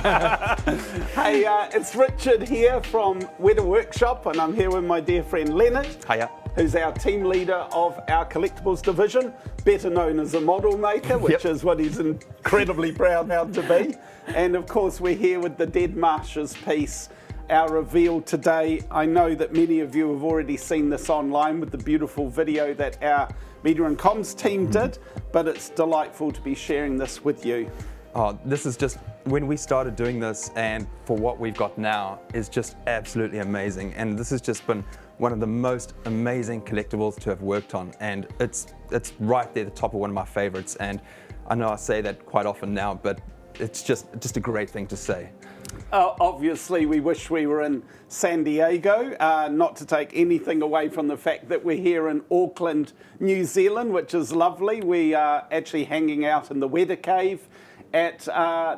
Hey, it's Richard here from Wētā Workshop, and I'm here with my dear friend Leonard. Hiya. Who's our team leader of our Collectibles division, better known as a model maker, which is what he's incredibly proud now to be. And of course, we're here with the Dead Marshes piece, our reveal today. I know that many of you have already seen this online with the beautiful video that our media and comms team did, but it's delightful to be sharing this with you. Oh, this is just, when we started doing this and for what we've got now is just absolutely amazing. And this has just been one of the most amazing collectibles to have worked on. And it's right there, the top of one of my favorites. And I know I say that quite often now, but it's just a great thing to say. Obviously, we wish we were in San Diego, not to take anything away from the fact that we're here in Auckland, New Zealand, which is lovely. We are actually hanging out in the Wētā Cave at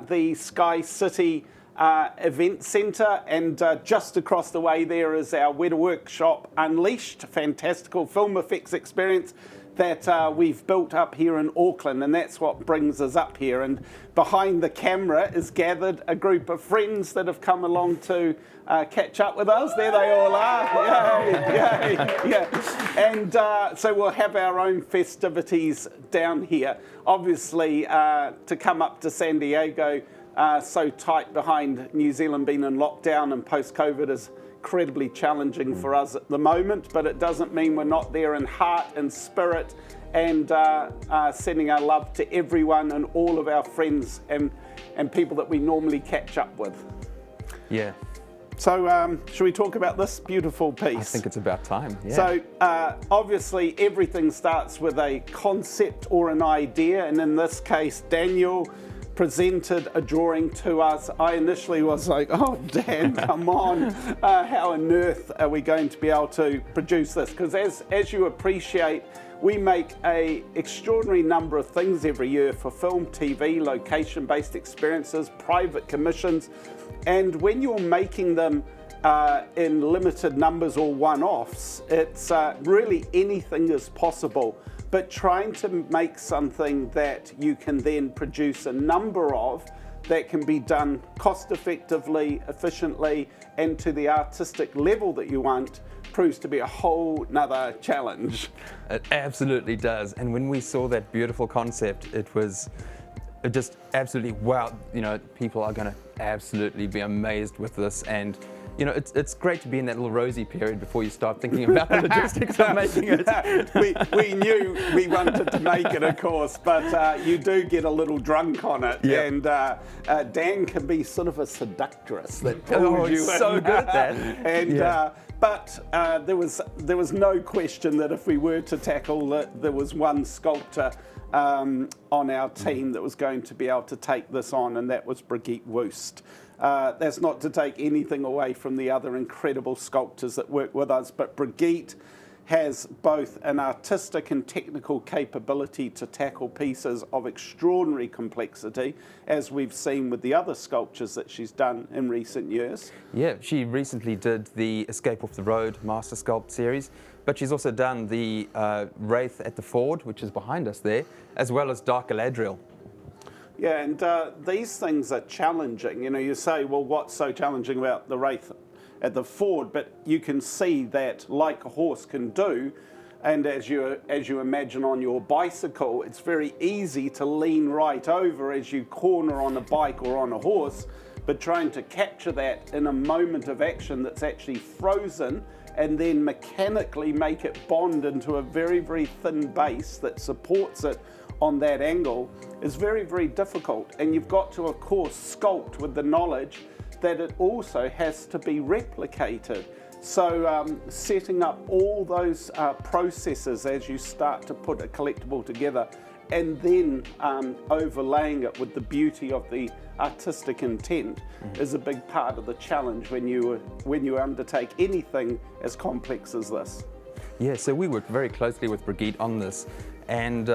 the Sky City event centre, and just across the way there is our Wētā Workshop Unleashed, fantastical film effects experience that we've built up here in Auckland, and that's what brings us up here. And behind the camera is gathered a group of friends that have come along to catch up with us. There they all are. Yay, yay, yeah. And so we'll have our own festivities down here. Obviously, to come up to San Diego so tight behind New Zealand being in lockdown and post-COVID is incredibly challenging for us at the moment, but it doesn't mean we're not there in heart and spirit, and sending our love to everyone and all of our friends and people that we normally catch up with. Yeah. So should we talk about this beautiful piece? I think it's about time, yeah. So obviously everything starts with a concept or an idea, and in this case Daniel presented a drawing to us. I initially was like, oh Dan, come on, how on earth are we going to be able to produce this? Because as you appreciate, we make an extraordinary number of things every year for film, TV, location-based experiences, private commissions, and when you're making them in limited numbers or one-offs, it's really anything is possible. But trying to make something that you can then produce a number of that can be done cost effectively, efficiently, and to the artistic level that you want proves to be a whole nother challenge. It absolutely does. And when we saw that beautiful concept, it just absolutely, wow, you know, people are going to absolutely be amazed with this. And you know, it's great to be in that little rosy period before you start thinking about the logistics of making it. we knew we wanted to make it, of course, but you do get a little drunk on it. Yep. And Dan can be sort of a seductress that pulls you in. So good at that. And but there was no question that if we were to tackle it, there was one sculptor on our team that was going to be able to take this on, and that was Brigitte Woost. That's not to take anything away from the other incredible sculptors that work with us, but Brigitte has both an artistic and technical capability to tackle pieces of extraordinary complexity, as we've seen with the other sculptures that she's done in recent years. Yeah, she recently did the Escape Off the Road Master Sculpt series, but she's also done the Wraith at the Ford, which is behind us there, as well as Dark Elendil. Yeah, and these things are challenging. You know, you say, well, what's so challenging about the Wraith at the Ford? But you can see that, like a horse can do, and as you imagine on your bicycle, it's very easy to lean right over as you corner on a bike or on a horse, but trying to capture that in a moment of action that's actually frozen and then mechanically make it bond into a very, very thin base that supports it on that angle is very, very difficult. And you've got to, of course, sculpt with the knowledge that it also has to be replicated. So setting up all those processes as you start to put a collectible together, and then overlaying it with the beauty of the artistic intent is a big part of the challenge when you undertake anything as complex as this. Yeah, so we worked very closely with Brigitte on this, and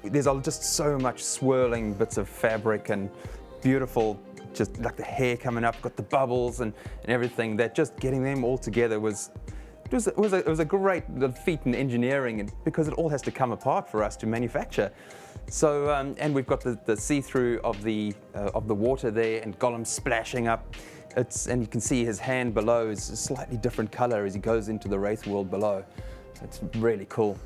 there's just so much swirling bits of fabric and beautiful, just like the hair coming up, got the bubbles and everything, that just getting them all together was a great feat in engineering, and because it all has to come apart for us to manufacture. So, and we've got the see-through of the water there, and Gollum splashing up. And you can see his hand below is a slightly different color as he goes into the Wraith world below. It's really cool.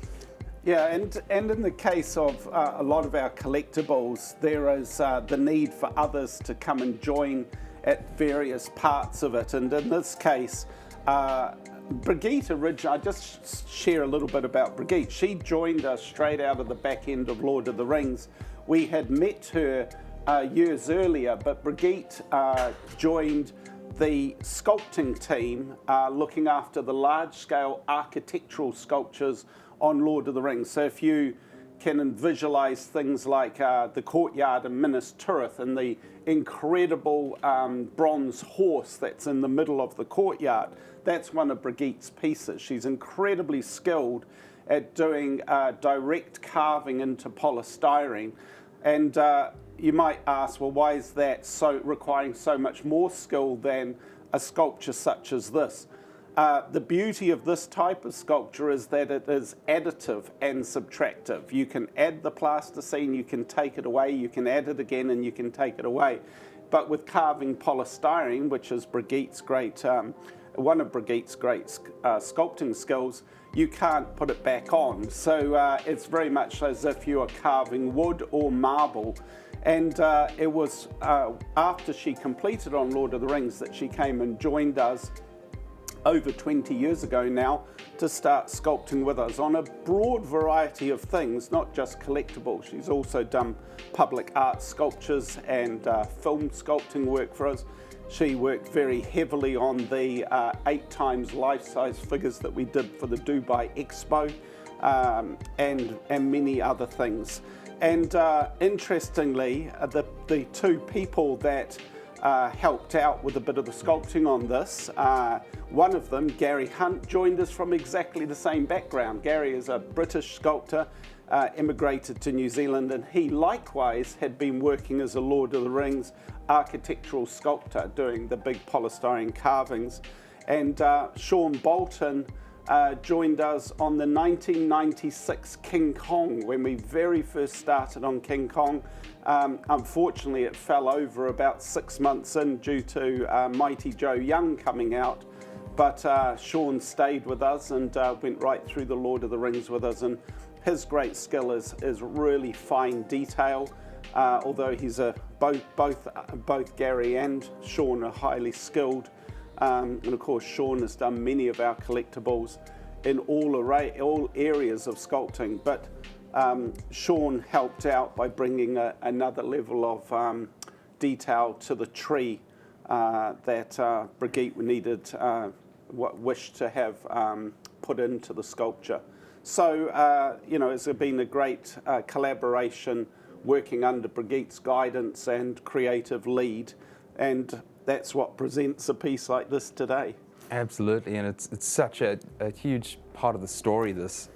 Yeah, and in the case of a lot of our collectibles, there is the need for others to come and join at various parts of it. And in this case, Brigitte originally, I just share a little bit about Brigitte. She joined us straight out of the back end of Lord of the Rings. We had met her years earlier, but Brigitte joined the sculpting team looking after the large-scale architectural sculptures on Lord of the Rings. So if you can visualize things like the courtyard in Minas Tirith and the incredible bronze horse that's in the middle of the courtyard, that's one of Brigitte's pieces. She's incredibly skilled at doing direct carving into polystyrene. And you might ask, well, why is that requiring so much more skill than a sculpture such as this? The beauty of this type of sculpture is that it is additive and subtractive. You can add the plasticine, you can take it away, you can add it again, and you can take it away. But with carving polystyrene, which is Brigitte's great, one of Brigitte's great sculpting skills, you can't put it back on. So it's very much as if you are carving wood or marble. And it was after she completed on Lord of the Rings that she came and joined us over 20 years ago now to start sculpting with us on a broad variety of things, not just collectibles. She's also done public art sculptures and film sculpting work for us. She worked very heavily on the 8x life-size figures that we did for the Dubai Expo and many other things. And interestingly, the two people that helped out with a bit of the sculpting on this. One of them, Gary Hunt, joined us from exactly the same background. Gary is a British sculptor, immigrated to New Zealand, and he likewise had been working as a Lord of the Rings architectural sculptor, doing the big polystyrene carvings. And Sean Bolton joined us on the 1996 King Kong, when we very first started on King Kong. Unfortunately, it fell over about 6 months in due to Mighty Joe Young coming out. But Sean stayed with us and went right through the Lord of the Rings with us. And his great skill is really fine detail. Although he's both Gary and Sean are highly skilled. And of course, Sean has done many of our collectibles in all areas of sculpting. But Sean helped out by bringing another level of detail to the tree that Brigitte wished to have put into the sculpture. So, it's been a great collaboration working under Brigitte's guidance and creative lead, and that's what presents a piece like this today. Absolutely, and it's such a huge part of the story. This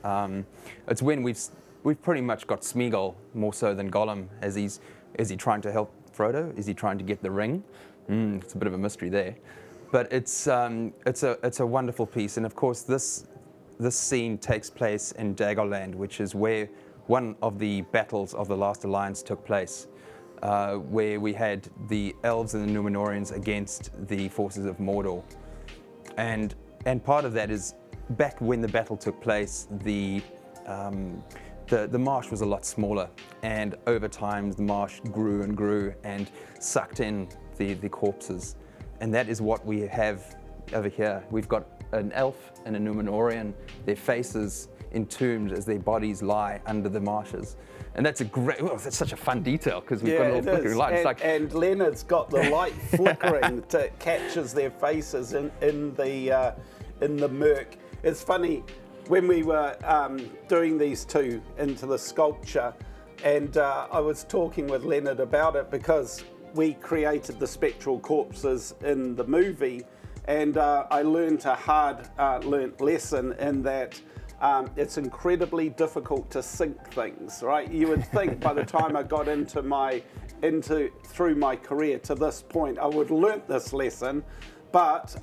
it's when we've pretty much got Smeagol more so than Gollum. Is he trying to help Frodo? Is he trying to get the ring? It's a bit of a mystery there, but it's a wonderful piece. And of course, this scene takes place in Dagorland, which is where one of the battles of the Last Alliance took place, where we had the elves and the Númenóreans against the forces of Mordor. And part of that is, back when the battle took place, the marsh was a lot smaller, and over time the marsh grew and grew and sucked in the corpses. And that is what we have over here. We've got an elf and a Númenórean, their faces entombed as their bodies lie under the marshes. And that's that's such a fun detail, because we've got a little flickering light. And Leonard's got the light flickering that catches their faces in the murk. It's funny, when we were doing these two into the sculpture, and I was talking with Leonard about it, because we created the spectral corpses in the movie, and I learned a hard-learnt lesson in that it's incredibly difficult to sync things, right? You would think by the time I got through my career to this point, I would have learnt this lesson, But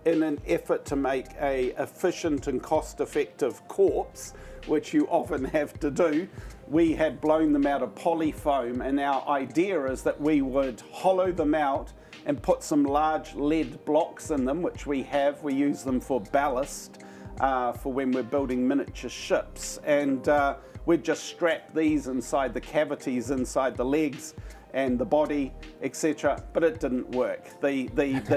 in an effort to make a efficient and cost-effective corpse, which you often have to do, we had blown them out of polyfoam, and our idea is that we would hollow them out and put some large lead blocks in them, which we have. We use them for ballast for when we're building miniature ships, and we'd just strap these inside the cavities inside the legs and the body, etc. But it didn't work. The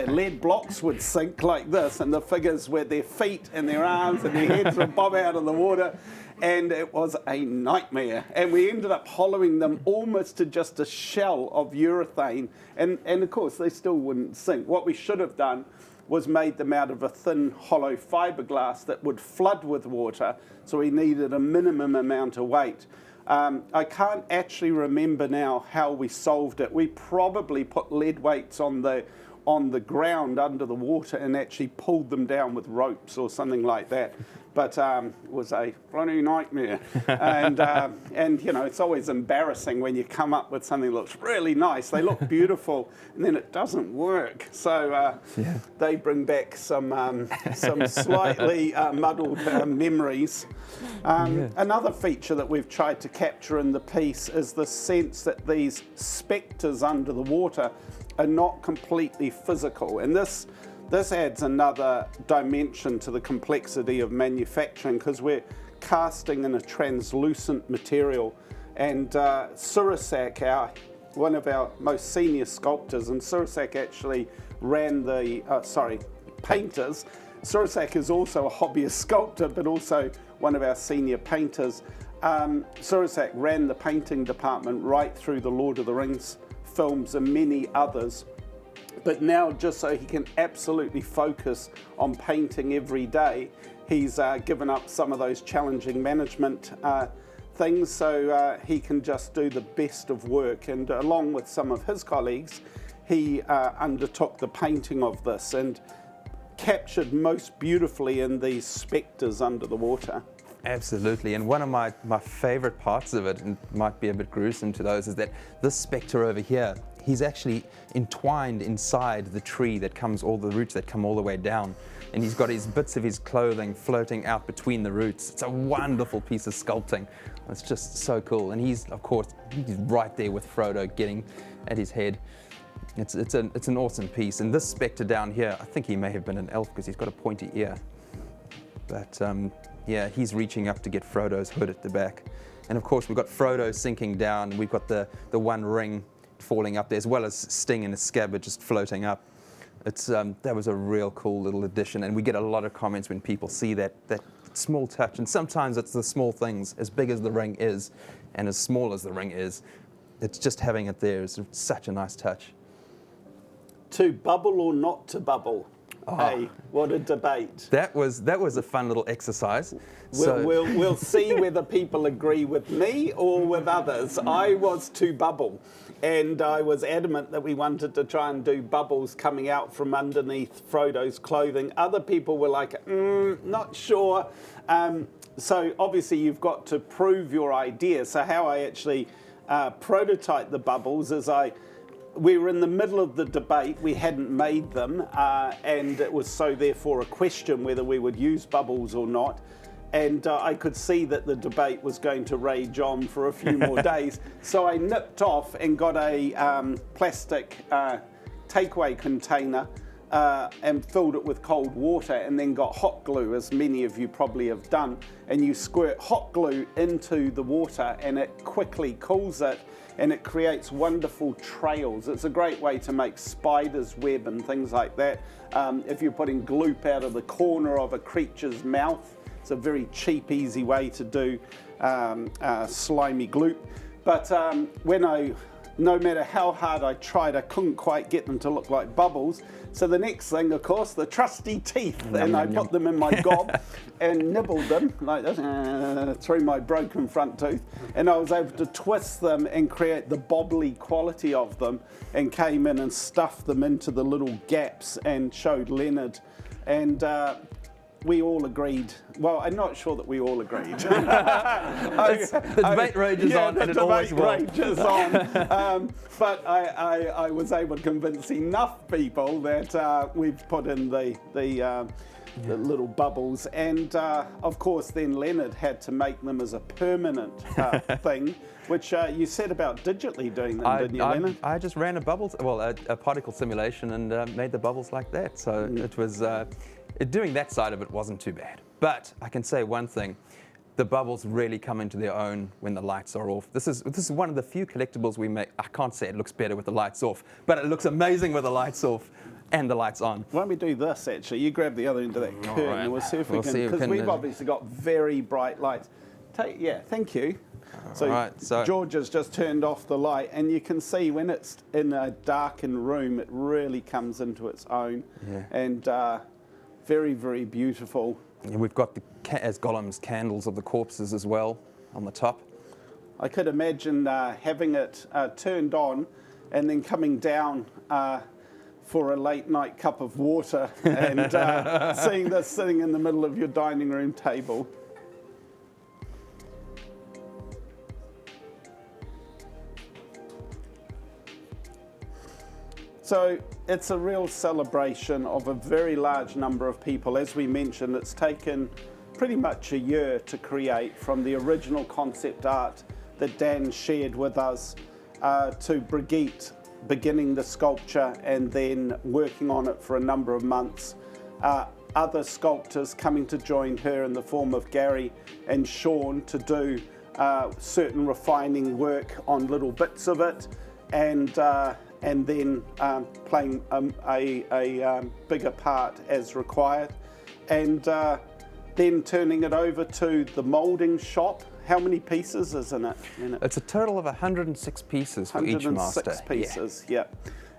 lead blocks would sink like this, and the figures with their feet and their arms and their heads would bob out of the water, and it was a nightmare. And we ended up hollowing them almost to just a shell of urethane, and of course they still wouldn't sink. What we should have done was made them out of a thin hollow fiberglass that would flood with water, so we needed a minimum amount of weight. I can't actually remember now how we solved it. We probably put lead weights on the ground under the water and actually pulled them down with ropes or something like that. But it was a bloody nightmare. And you know, it's always embarrassing when you come up with something that looks really nice. They look beautiful, and then it doesn't work. So they bring back some slightly muddled memories. Another feature that we've tried to capture in the piece is the sense that these spectres under the water are not completely physical, and this adds another dimension to the complexity of manufacturing, because we're casting in a translucent material, and Surasak, one of our most senior sculptors, and Surasak actually ran the painters. Surasak is also a hobbyist sculptor, but also one of our senior painters. Surasak ran the painting department right through the Lord of the Rings films and many others. But now, just so he can absolutely focus on painting every day, he's given up some of those challenging management things, so he can just do the best of work. And along with some of his colleagues, he undertook the painting of this and captured most beautifully in these spectres under the water. Absolutely, and one of my favorite parts of it, and might be a bit gruesome to those, is that this spectre over here, he's actually entwined inside the tree that comes, all the roots that come all the way down, and he's got his bits of his clothing floating out between the roots. It's a wonderful piece of sculpting. It's just so cool, and he's right there with Frodo getting at his head. It's an awesome piece, and this spectre down here, I think he may have been an elf because he's got a pointy ear, but yeah, he's reaching up to get Frodo's hood at the back. And of course, we've got Frodo sinking down, and we've got the one ring falling up there, as well as Sting and his scabbard just floating up. It's that was a real cool little addition, and we get a lot of comments when people see that small touch. And sometimes it's the small things, as big as the ring is, and as small as the ring is. It's just having it there is such a nice touch. To bubble or not to bubble? Hey, what a debate. That was a fun little exercise. We'll see whether people agree with me or with others. I was to bubble, and I was adamant that we wanted to try and do bubbles coming out from underneath Frodo's clothing. Other people were like, not sure. So obviously you've got to prove your idea. So how I actually prototyped the bubbles is we were in the middle of the debate. We hadn't made them, and it was so therefore a question whether we would use bubbles or not. And I could see that the debate was going to rage on for a few more days. So I nipped off and got a plastic takeaway container and filled it with cold water, and then got hot glue, as many of you probably have done. And you squirt hot glue into the water, and it quickly cools it, and it creates wonderful trails. It's a great way to make spider's web and things like that. If you're putting gloop out of the corner of a creature's mouth, it's a very cheap, easy way to do slimy gloop. But no matter how hard I tried, I couldn't quite get them to look like bubbles. So the next thing, of course, the trusty teeth, and I put them in my gob and nibbled them like this through my broken front tooth, and I was able to twist them and create the bobbly quality of them, and came in and stuffed them into the little gaps and showed Leonard. And we all agreed. Well, I'm not sure that we all agreed. The debate rages on, and it always will. Rages on. But I was able to convince enough people that we've put in the little bubbles, and of course then Leonard had to make them as a permanent thing, which you said about digitally doing them, didn't you, Leonard? I just ran a particle simulation and made the bubbles like that. So it was doing that side of it wasn't too bad. But I can say one thing. The bubbles really come into their own when the lights are off. This is one of the few collectibles we make. I can't say it looks better with the lights off, but it looks amazing with the lights off and the lights on. Why don't we do this, actually? You grab the other end of that curtain, and we'll see if we can, because we've obviously got very bright lights. Thank you. So George has just turned off the light, and you can see when it's in a darkened room, it really comes into its own, and very, very beautiful. And we've got as Gollum's candles of the corpses as well on the top. I could imagine having it turned on and then coming down for a late night cup of water and seeing this sitting in the middle of your dining room table. So it's a real celebration of a very large number of people. As we mentioned, it's taken pretty much a year to create, from the original concept art that Dan shared with us to Brigitte beginning the sculpture and then working on it for a number of months. Other sculptors coming to join her in the form of Gary and Sean to do certain refining work on little bits of it, and then playing a bigger part as required, and then turning it over to the moulding shop. How many pieces is in it? It's a total of 106 pieces for each master. 106 pieces, yeah.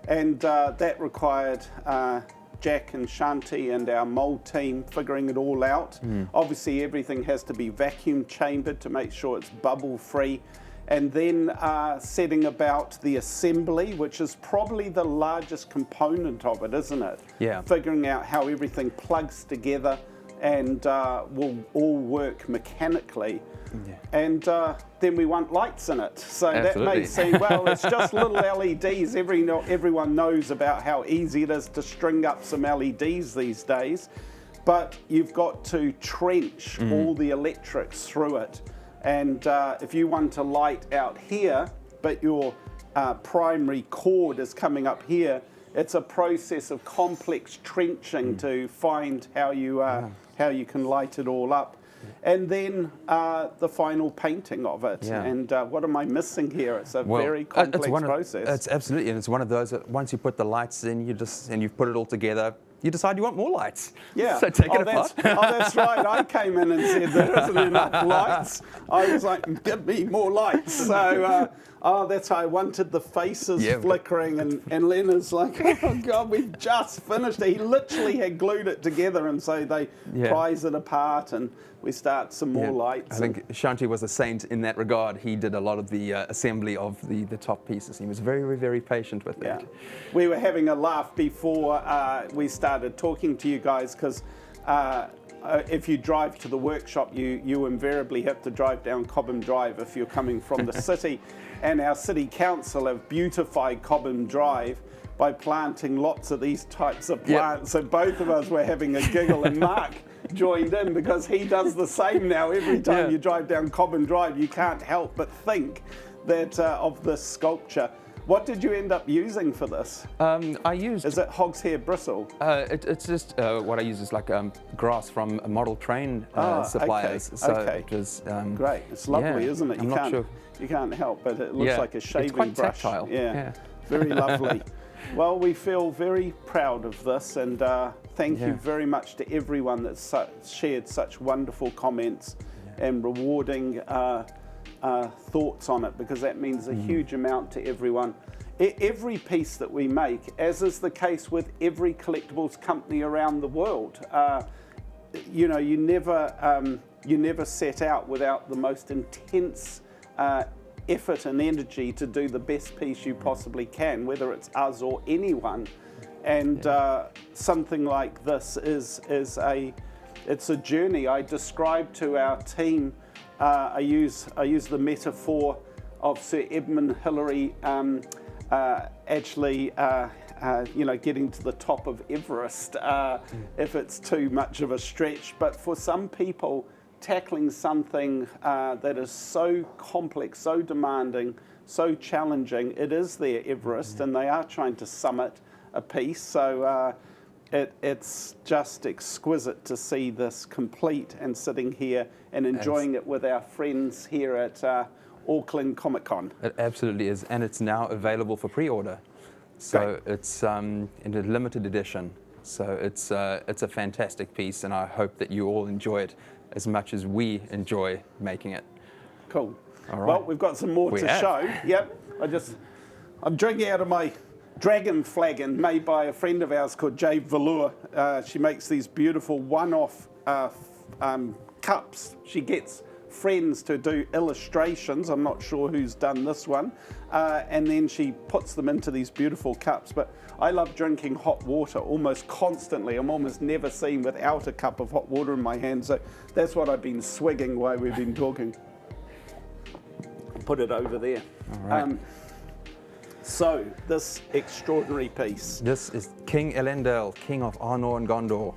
And that required Jack and Shanti and our mould team figuring it all out. Obviously everything has to be vacuum chambered to make sure it's bubble free. And then setting about the assembly, which is probably the largest component of it, isn't it? Yeah. Figuring out how everything plugs together and will all work mechanically. Yeah. And then we want lights in it. So Absolutely. That may seem, well, it's just little LEDs. Everyone knows about how easy it is to string up some LEDs these days. But you've got to trench all the electrics through it. And if you want a light out here, but your primary cord is coming up here, it's a process of complex trenching to find how you can light it all up. And then the final painting of it. Yeah. And what am I missing here? It's a very complex process. It's absolutely, and it's one of those that once you put the lights in, and you've put it all together, you decide you want more lights. Yeah. So take it apart. That's right. I came in and said there isn't enough lights. I was like, give me more lights. So that's how I wanted the faces flickering, and Leonard's like, oh God, we've just finished it. He literally had glued it together, and so they prise it apart and we start some more lights. I think Shanti was a saint in that regard. He did a lot of the assembly of the top pieces. He was very, very patient with that. We were having a laugh before we started talking to you guys, because if you drive to the workshop, you invariably have to drive down Cobham Drive if you're coming from the city. And our city council have beautified Cobham Drive by planting lots of these types of plants. So both of us were having a giggle, and Mark joined in because he does the same now. Every time you drive down Cobham Drive, you can't help but think that of this sculpture. What did you end up using for this? I used... Is it hog's hair bristle? It's just what I use is like grass from model train suppliers. Okay. So okay. It was... Great. It's lovely, isn't it? I'm not sure. You can't help, but it looks like a shaving it's quite brush. Tactile. Yeah. Very lovely. Well, we feel very proud of this, and thank you very much to everyone that's shared such wonderful comments and rewarding thoughts on it, because that means a huge amount to everyone. Every piece that we make, as is the case with every collectibles company around the world, you never set out without the most intense effort and energy to do the best piece you possibly can, whether it's us or anyone. And something like this is it's a journey. I describe to our team, I use the metaphor of Sir Edmund Hillary actually getting to the top of Everest if it's too much of a stretch. But for some people, tackling something that is so complex, so demanding, so challenging, it is their Everest, and they are trying to summit a piece. So it's just exquisite to see this complete and sitting here and enjoying it with our friends here at Auckland Comic Con. It absolutely is, and it's now available for pre-order. So Great. it's in a limited edition. So it's a fantastic piece, and I hope that you all enjoy it as much as we enjoy making it. Cool. All right. Well, we've got some more to show. Yep. I'm drinking out of my dragon flagon made by a friend of ours called Jade Velour. She makes these beautiful one-off cups. She gets friends to do illustrations. I'm not sure who's done this one. And then she puts them into these beautiful cups. But I love drinking hot water almost constantly. I'm almost never seen without a cup of hot water in my hand. So that's what I've been swigging while we've been talking. Put it over there. All right. So this extraordinary piece. This is King Elendil, King of Arnor and Gondor.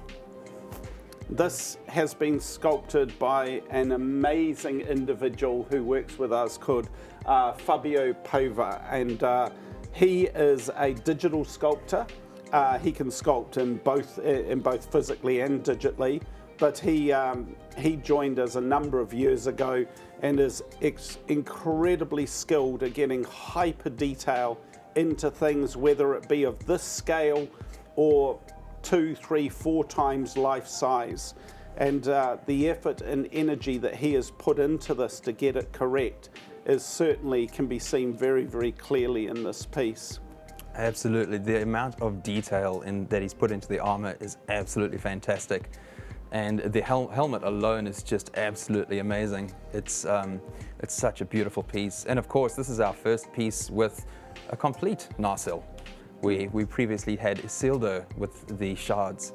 This has been sculpted by an amazing individual who works with us called Fabio Pova, and he is a digital sculptor. He can sculpt in both physically and digitally, but he joined us a number of years ago and is incredibly skilled at getting hyper detail into things, whether it be of this scale or 2, 3, 4 times life size. And the effort and energy that he has put into this to get it correct is certainly can be seen very, very clearly in this piece. Absolutely. The amount of detail that he's put into the armor is absolutely fantastic. And the helmet alone is just absolutely amazing. It's such a beautiful piece. And of course, this is our first piece with a complete Narsil. We previously had Isildur with the shards.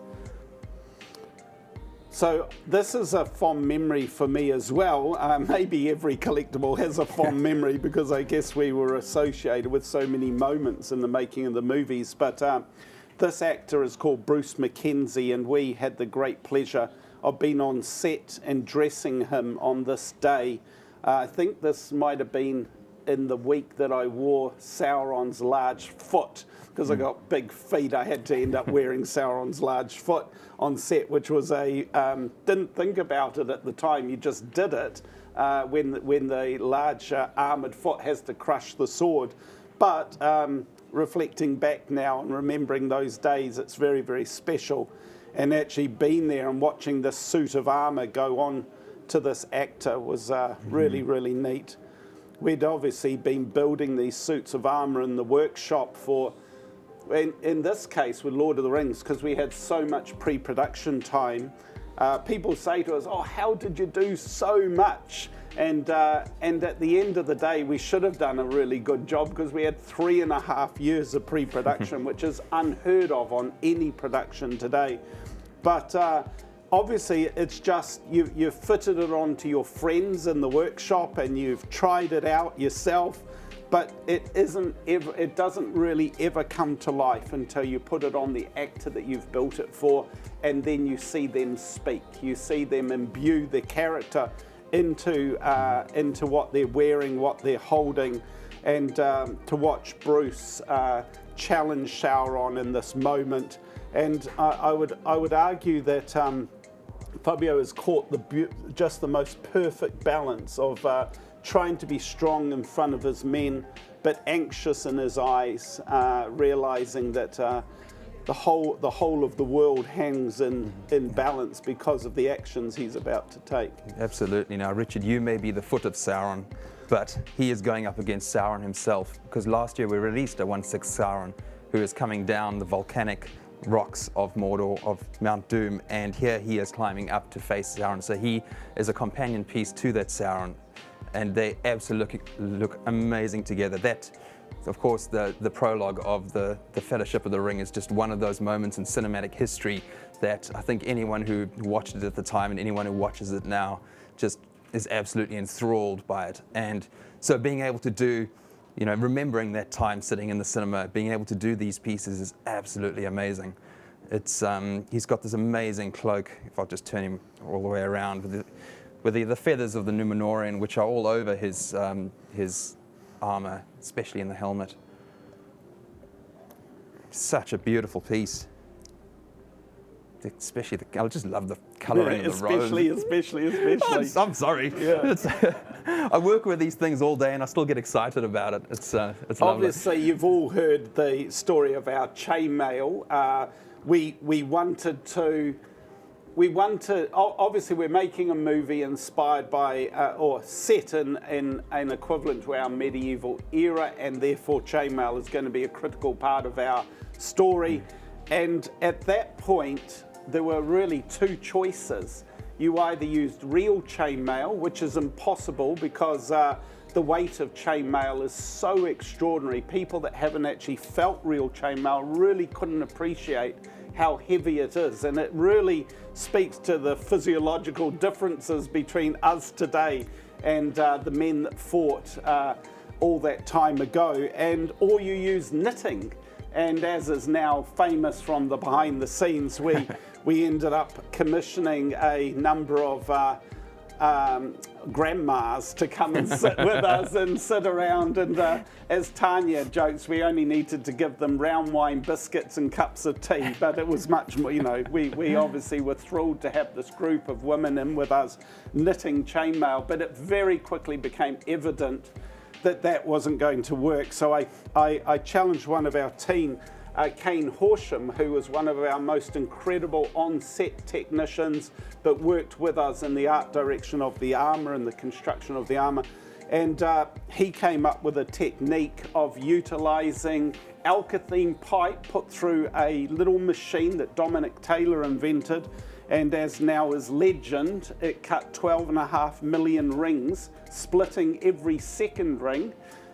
So this is a fond memory for me as well. Maybe every collectible has a fond memory because I guess we were associated with so many moments in the making of the movies. But this actor is called Bruce Mackenzie, and we had the great pleasure of being on set and dressing him on this day. I think this might have been in the week that I wore Sauron's large foot, because I got big feet. I had to end up wearing Sauron's large foot on set, which was didn't think about it at the time. You just did it when the large armored foot has to crush the sword. But reflecting back now and remembering those days, it's very, very special. And actually being there and watching this suit of armor go on to this actor was really, really neat. We'd obviously been building these suits of armor in the workshop for, in this case with Lord of the Rings, because we had so much pre-production time. People say to us, "Oh, how did you do so much?" And at the end of the day, we should have done a really good job because we had 3.5 years of pre-production, which is unheard of on any production today. But obviously, it's just you've fitted it onto your friends in the workshop and you've tried it out yourself. But it doesn't really ever come to life until you put it on the actor that you've built it for, and then you see them speak. You see them imbue the character into what they're wearing, what they're holding, and to watch Bruce challenge Sauron in this moment. And I would argue that Fabio has caught just the most perfect balance of trying to be strong in front of his men, but anxious in his eyes, realizing that the whole of the world hangs in balance because of the actions he's about to take. Absolutely. Now, Richard, you may be the foot of Sauron, but he is going up against Sauron himself, because last year we released a 1/6 Sauron who is coming down the volcanic rocks of Mordor, of Mount Doom, and here he is climbing up to face Sauron. So he is a companion piece to that Sauron, and they absolutely look amazing together. That, of course, the prologue of the Fellowship of the Ring is just one of those moments in cinematic history that I think anyone who watched it at the time and anyone who watches it now just is absolutely enthralled by it. And so being able to do, you know, remembering that time sitting in the cinema, being able to do these pieces is absolutely amazing. It's he's got this amazing cloak. If I'll just turn him all the way around with the feathers of the Númenórean, which are all over his armor, especially in the helmet. Such a beautiful piece. Especially I just love the colouring of the robes. Especially. I'm sorry. Yeah. I work with these things all day and I still get excited about it. It's lovely. Obviously, you've all heard the story of our chainmail. We wanted to. Obviously, we're making a movie inspired by or set in an equivalent to our medieval era, and therefore chainmail is going to be a critical part of our story. And at that point, there were really two choices. You either used real chainmail, which is impossible because the weight of chainmail is so extraordinary. People that haven't actually felt real chainmail really couldn't appreciate how heavy it is, and it really speaks to the physiological differences between us today and the men that fought all that time ago. Or you use knitting, and as is now famous from the behind the scenes, we ended up commissioning a number of grandmas to come and sit with us and sit around, and as Tanya jokes, we only needed to give them round wine biscuits and cups of tea, but it was much more, you know, we obviously were thrilled to have this group of women in with us knitting chainmail, but it very quickly became evident that wasn't going to work. So I challenged one of our team, Kane Horsham, who was one of our most incredible on-set technicians, but worked with us in the art direction of the armour and the construction of the armour. And he came up with a technique of utilising alkathene pipe put through a little machine that Dominic Taylor invented. And as now is legend, it cut 12.5 million rings, splitting every second ring,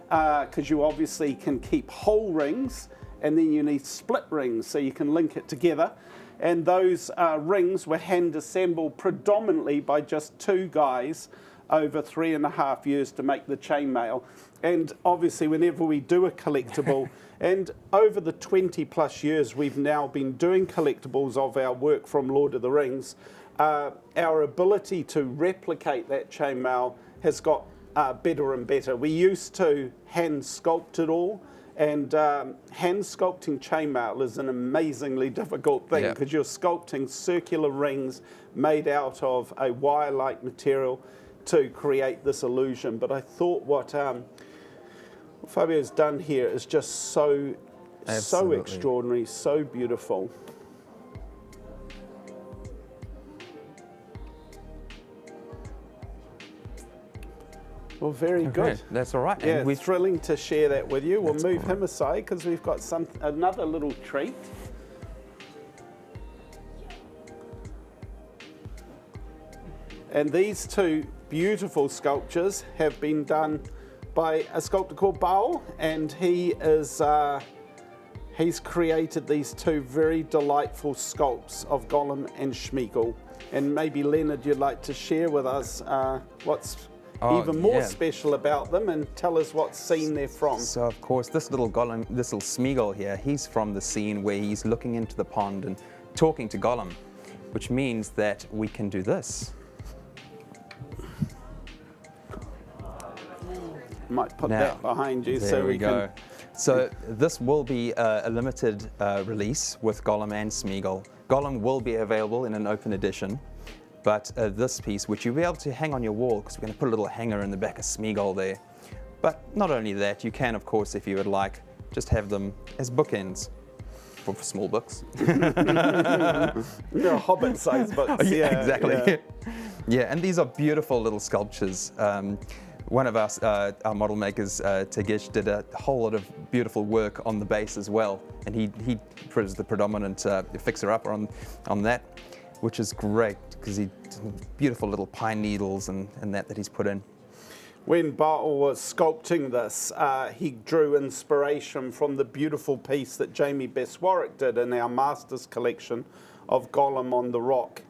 because you obviously can keep whole rings, and then you need split rings so you can link it together. And those rings were hand assembled predominantly by just two guys over 3.5 years to make the chainmail. And obviously whenever we do a collectible, and over the 20 plus years we've now been doing collectibles of our work from Lord of the Rings, our ability to replicate that chainmail has got better and better. We used to hand sculpt it all, and hand sculpting chainmail is an amazingly difficult thing because you're sculpting circular rings made out of a wire-like material to create this illusion. But I thought what Fabio's done here is just so extraordinary, so beautiful. Well, very good. That's all right. Yeah, and it's thrilling to share that with you. We'll move him aside because we've got another little treat. And these two beautiful sculptures have been done by a sculptor called Bao, and he is he's created these two very delightful sculpts of Gollum and Smeagol. And maybe Leonard, you'd like to share with us what's even more special about them, and tell us what scene they're from. So of course, this little Smeagol here, he's from the scene where he's looking into the pond and talking to Gollum, which means that we can do this. Might put that behind you so we go. So this will be a limited release with Gollum and Smeagol. Gollum will be available in an open edition, but this piece, which you'll be able to hang on your wall, because we're going to put a little hanger in the back of Smeagol there. But not only that, you can, of course, if you would like, just have them as bookends for small books. They're Hobbit-sized books. Yeah, exactly. Yeah, and these are beautiful little sculptures. One of our model makers, Tagish, did a whole lot of beautiful work on the base as well, and he was the predominant fixer-upper on that, which is great because he beautiful little pine needles and that he's put in. When Bartle was sculpting this, he drew inspiration from the beautiful piece that Jamie Bess-Warwick did in our Masters collection of Gollum on the rock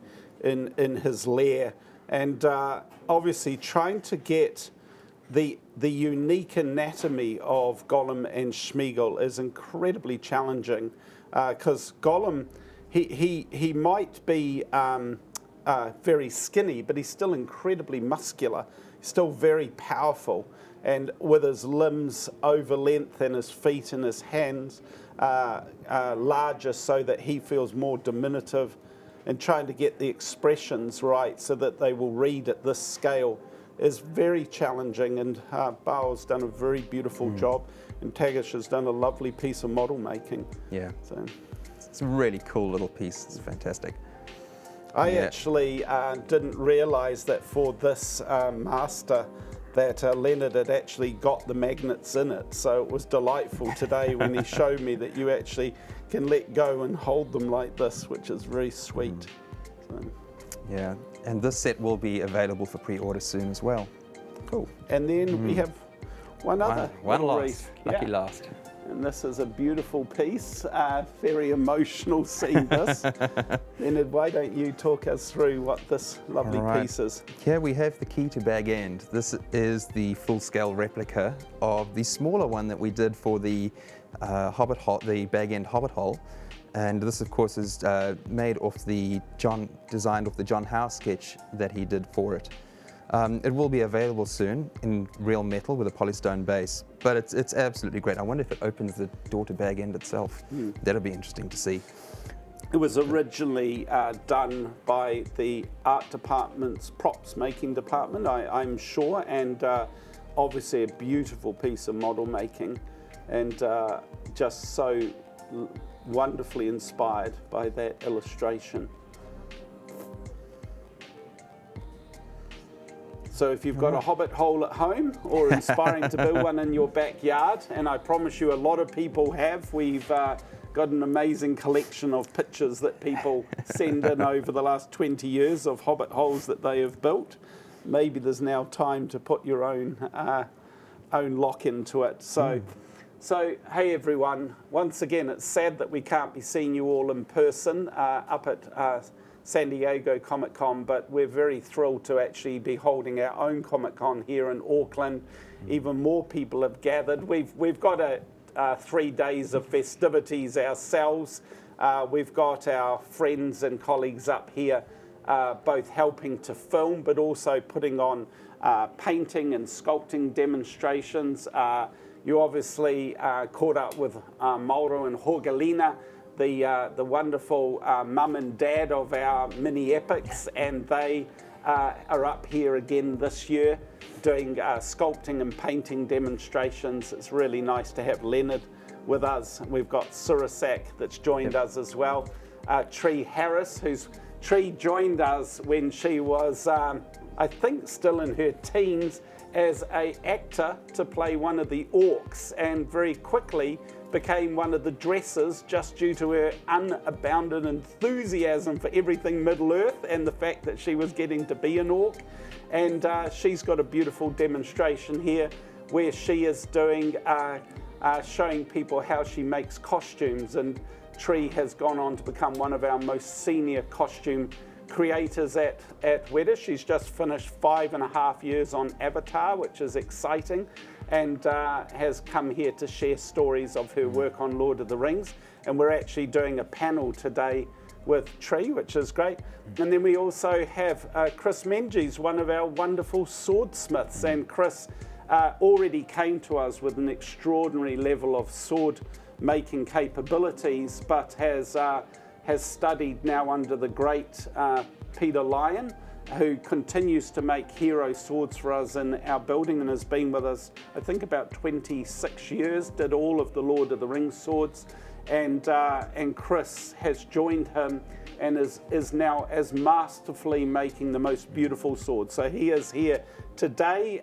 in his lair. And obviously trying to get the unique anatomy of Gollum and Smeagol is incredibly challenging, because Gollum, he might be very skinny, but he's still incredibly muscular, still very powerful, and with his limbs over length and his feet and his hands larger so that he feels more diminutive, and trying to get the expressions right so that they will read at this scale is very challenging. And Bao's done a very beautiful job, and Tagish has done a lovely piece of model making. Yeah. So It's a really cool little piece. It's fantastic. I actually didn't realise that for this master that Leonard had actually got the magnets in it. So it was delightful today when he showed me that you actually can let go and hold them like this, which is very sweet. So. Yeah, and this set will be available for pre-order soon as well. Cool. And then we have one other. One little last, wreath. lucky last. And this is a beautiful piece, very emotional seeing this. Leonard, why don't you talk us through what this lovely piece is? Here we have the key to Bag End. This is the full-scale replica of the smaller one that we did for the Hobbit hole, the Bag End Hobbit hole. And this, of course, is designed off the John Howe sketch that he did for it. It will be available soon in real metal with a polystone base, but it's absolutely great. I wonder if it opens the door to Bag End itself. That'll be interesting to see. It was originally done by the art department's props making department, I'm sure, and obviously a beautiful piece of model making, and just so wonderfully inspired by that illustration. So if you've got a Hobbit hole at home, or inspiring to build one in your backyard, and I promise you a lot of people have, we've got an amazing collection of pictures that people send in over the last 20 years of Hobbit holes that they have built. Maybe there's now time to put your own lock into it. So hey everyone, once again, it's sad that we can't be seeing you all in person up at San Diego Comic Con, but we're very thrilled to actually be holding our own Comic Con here in Auckland. Even more people have gathered. We've got 3 days of festivities ourselves. We've got our friends and colleagues up here both helping to film, but also putting on painting and sculpting demonstrations. You obviously caught up with Mauro and Jorgelina, the wonderful mum and dad of our mini epics, and they are up here again this year doing sculpting and painting demonstrations. It's really nice to have Leonard with us. We've got Surasak that's joined us as well. Tree Harris, Tree joined us when she was, I think, still in her teens as an actor to play one of the orcs, and very quickly became one of the dressers just due to her unbounded enthusiasm for everything Middle-earth and the fact that she was getting to be an orc. And she's got a beautiful demonstration here where she is doing, showing people how she makes costumes, and Tree has gone on to become one of our most senior costume creators at Wētā. She's just finished 5.5 years on Avatar, which is exciting, and has come here to share stories of her work on Lord of the Rings. And we're actually doing a panel today with Tree, which is great. And then we also have Chris Menges, one of our wonderful swordsmiths, and Chris already came to us with an extraordinary level of sword making capabilities, but has studied now under the great Peter Lyon, who continues to make hero swords for us in our building and has been with us, I think, about 26 years, did all of the Lord of the Rings swords, and Chris has joined him and is now as masterfully making the most beautiful swords. So he is here today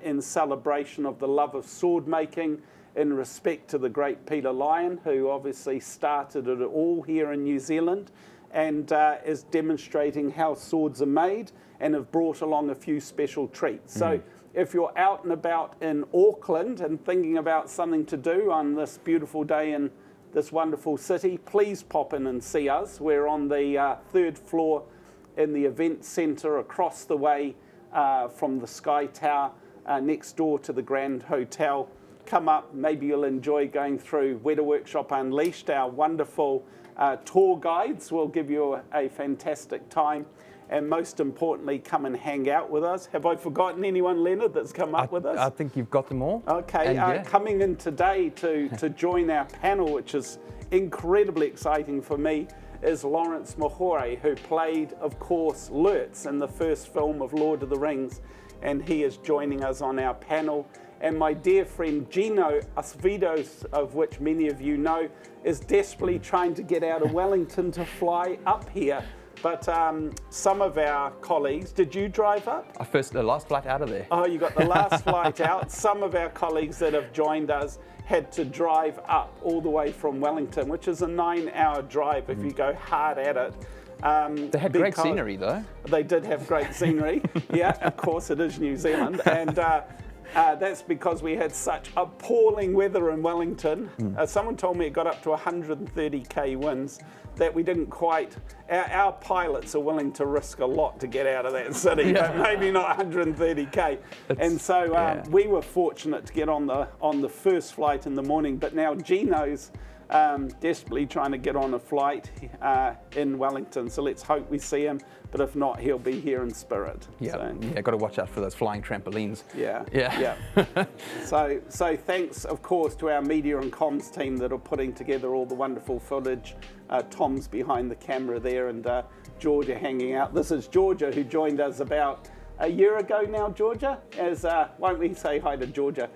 in celebration of the love of sword making, in respect to the great Peter Lyon, who obviously started it all here in New Zealand, and is demonstrating how swords are made, and have brought along a few special treats. So if you're out and about in Auckland and thinking about something to do on this beautiful day in this wonderful city, please pop in and see us. We're on the 3rd floor in the event centre across the way from the Sky Tower, next door to the Grand Hotel. Come up, maybe you'll enjoy going through Wētā Workshop Unleashed. Our wonderful tour guides will give you a fantastic time. And most importantly, come and hang out with us. Have I forgotten anyone, Leonard, that's come up with us? I think you've got them all. Okay, coming in today to join our panel, which is incredibly exciting for me, is Lawrence Mahore, who played, of course, Lurtz in the first film of Lord of the Rings, and he is joining us on our panel. And my dear friend Gino Asvidos, of which many of you know, is desperately trying to get out of Wellington to fly up here. But some of our colleagues, did you drive up? The last flight out of there. Oh, you got the last flight out. Some of our colleagues that have joined us had to drive up all the way from Wellington, which is a 9-hour drive if you go hard at it. They had great scenery, though. They did have great scenery. Yeah, of course, it is New Zealand. And that's because we had such appalling weather in Wellington. Someone told me it got up to 130k winds, that we didn't quite, our pilots are willing to risk a lot to get out of that city, but maybe not 130k. And so we were fortunate to get on the first flight in the morning, but now Gino's desperately trying to get on a flight in Wellington, so let's hope we see him, but if not, he'll be here in spirit. Yeah, got to watch out for those flying trampolines. Yeah. So thanks, of course, to our media and comms team that are putting together all the wonderful footage. Tom's behind the camera there, and Georgia hanging out. This is Georgia, who joined us about a year ago now, Georgia, as, won't we say hi to Georgia?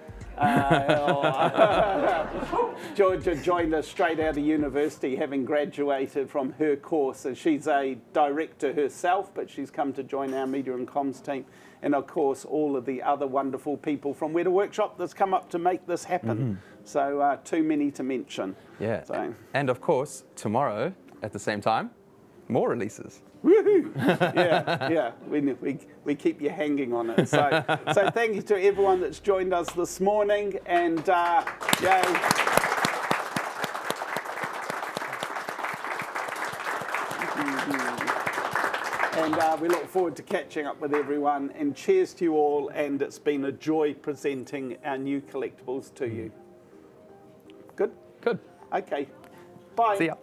Georgia joined us straight out of university, having graduated from her course, and she's a director herself, but she's come to join our media and comms team, and of course all of the other wonderful people from Wētā Workshop that's come up to make this happen. So too many to mention. And of course tomorrow at the same time, more releases. Woohoo! We keep you hanging on it. So thank you to everyone that's joined us this morning, and yay! And we look forward to catching up with everyone. And cheers to you all. And it's been a joy presenting our new collectibles to you. Good. Good. Okay. Bye. See ya.